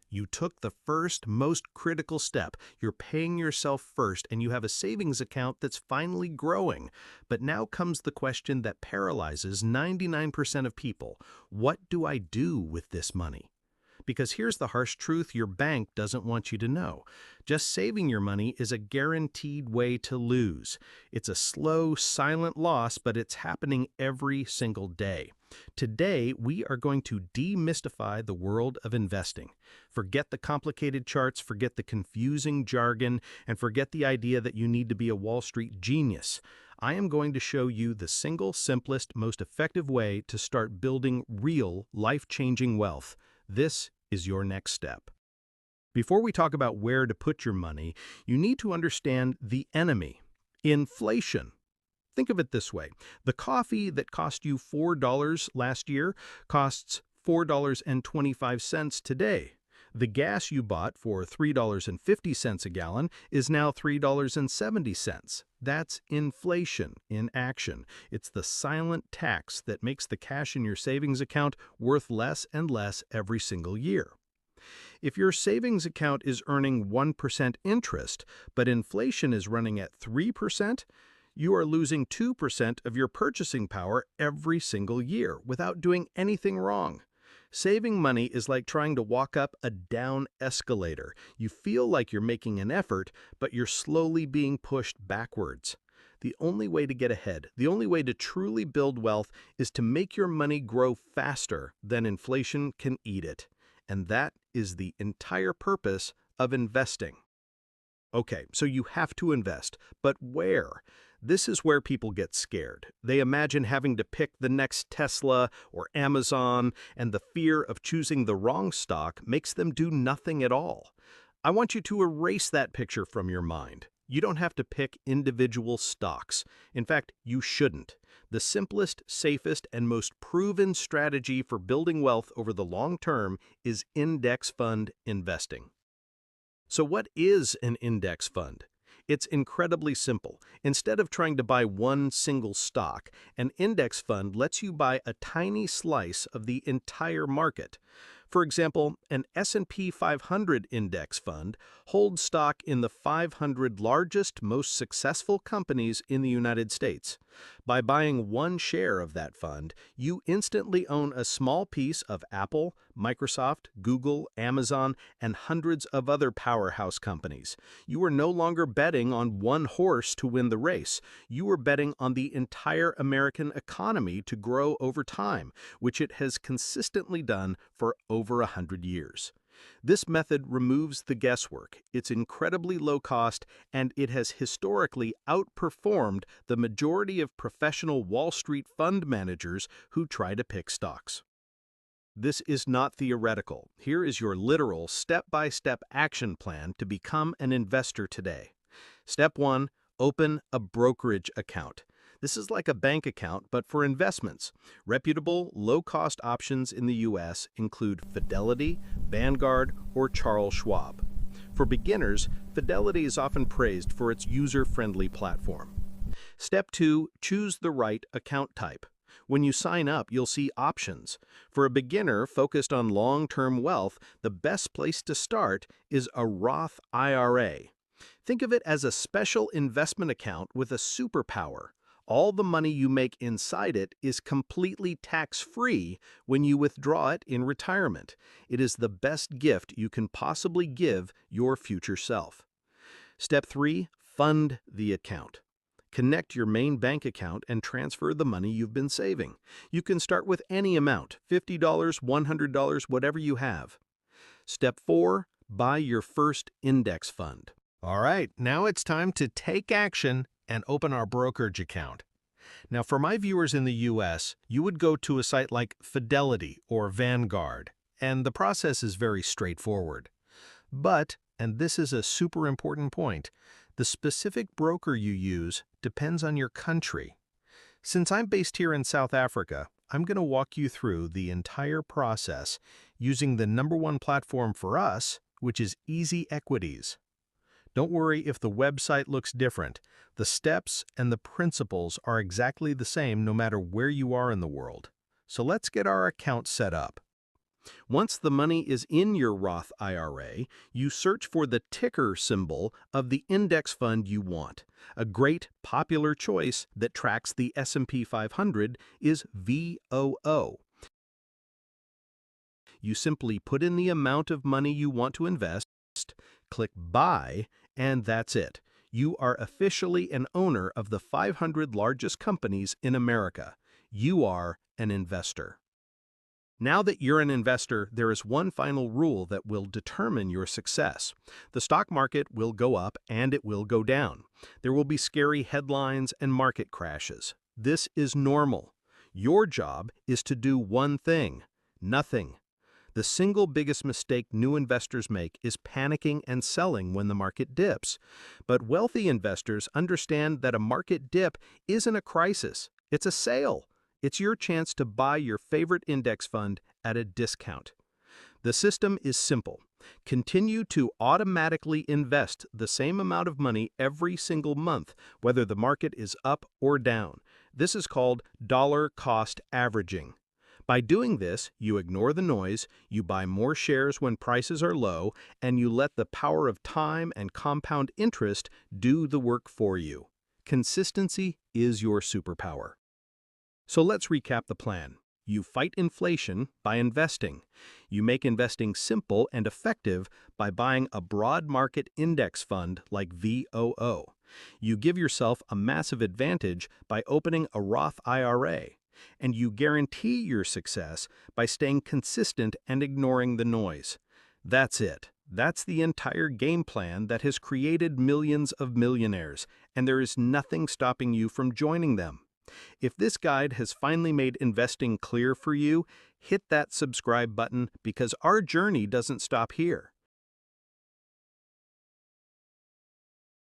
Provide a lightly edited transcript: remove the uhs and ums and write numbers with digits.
You took the first, most critical step. You're paying yourself first, and you have a savings account that's finally growing. But now comes the question that paralyzes 99% of people. What do I do with this money? Because here's the harsh truth your bank doesn't want you to know. Just saving your money is a guaranteed way to lose. It's a slow, silent loss, but it's happening every single day. Today, we are going to demystify the world of investing. Forget the complicated charts, forget the confusing jargon, and forget the idea that you need to be a Wall Street genius. I am going to show you the single, simplest, most effective way to start building real, life-changing wealth. This is your next step. Before we talk about where to put your money, you need to understand the enemy, inflation. Think of it this way. The coffee that cost you $4 last year costs $4.25 today. The gas you bought for $3.50 a gallon is now $3.70. That's inflation in action. It's the silent tax that makes the cash in your savings account worth less and less every single year. If your savings account is earning 1% interest, but inflation is running at 3%, you are losing 2% of your purchasing power every single year without doing anything wrong. Saving money is like trying to walk up a down escalator. You feel like you're making an effort, but you're slowly being pushed backwards. The only way to get ahead, the only way to truly build wealth is to make your money grow faster than inflation can eat it. And that is the entire purpose of investing. Okay, so you have to invest, but where? This is where people get scared. They imagine having to pick the next Tesla or Amazon, and the fear of choosing the wrong stock makes them do nothing at all. I want you to erase that picture from your mind. You don't have to pick individual stocks. In fact, you shouldn't. The simplest, safest, and most proven strategy for building wealth over the long term is index fund investing. So what is an index fund? It's incredibly simple. Instead of trying to buy one single stock, an index fund lets you buy a tiny slice of the entire market. For example, an S&P 500 index fund holds stock in the 500 largest, most successful companies in the United States. By buying one share of that fund, you instantly own a small piece of Apple, Microsoft, Google, Amazon, and hundreds of other powerhouse companies. You are no longer betting on one horse to win the race. You are betting on the entire American economy to grow over time, which it has consistently done for over 100 years. This method removes the guesswork, it's incredibly low cost, and it has historically outperformed the majority of professional Wall Street fund managers who try to pick stocks. This is not theoretical. Here is your literal step-by-step action plan to become an investor today. Step 1. Open a brokerage account. This is like a bank account, but for investments. Reputable, low-cost options in the U.S. include Fidelity, Vanguard, or Charles Schwab. For beginners, Fidelity is often praised for its user-friendly platform. Step 2. Choose the right account type. When you sign up, you'll see options. For a beginner focused on long-term wealth, the best place to start is a Roth IRA. Think of it as a special investment account with a superpower. All the money you make inside it is completely tax-free when you withdraw it in retirement. It is the best gift you can possibly give your future self. Step 3. Fund the account. Connect your main bank account and transfer the money you've been saving. You can start with any amount, $50, $100, whatever you have. Step 4. Buy your first index fund. All right, now it's time to take action and open our brokerage account. Now, for my viewers in the U.S., you would go to a site like Fidelity or Vanguard, and the process is very straightforward. But, and this is a super important point, the specific broker you use depends on your country. Since I'm based here in South Africa, I'm going to walk you through the entire process using the #1 platform for us, which is Easy Equities. Don't worry if the website looks different. The steps and the principles are exactly the same no matter where you are in the world. So let's get our account set up. Once the money is in your Roth IRA, you search for the ticker symbol of the index fund you want. A great popular choice that tracks the S&P 500 is VOO. You simply put in the amount of money you want to invest, click Buy, and that's it. You are officially an owner of the 500 largest companies in America. You are an investor. Now that you're an investor, there is one final rule that will determine your success. The stock market will go up and it will go down. There will be scary headlines and market crashes. This is normal. Your job is to do one thing: nothing. The single biggest mistake new investors make is panicking and selling when the market dips. But wealthy investors understand that a market dip isn't a crisis, it's a sale. It's your chance to buy your favorite index fund at a discount. The system is simple. Continue to automatically invest the same amount of money every single month, whether the market is up or down. This is called dollar cost averaging. By doing this, you ignore the noise, you buy more shares when prices are low, and you let the power of time and compound interest do the work for you. Consistency is your superpower. So let's recap the plan. You fight inflation by investing. You make investing simple and effective by buying a broad market index fund like VOO. You give yourself a massive advantage by opening a Roth IRA. And you guarantee your success by staying consistent and ignoring the noise. That's it. That's the entire game plan that has created millions of millionaires, and there is nothing stopping you from joining them. If this guide has finally made investing clear for you, hit that subscribe button because our journey doesn't stop here.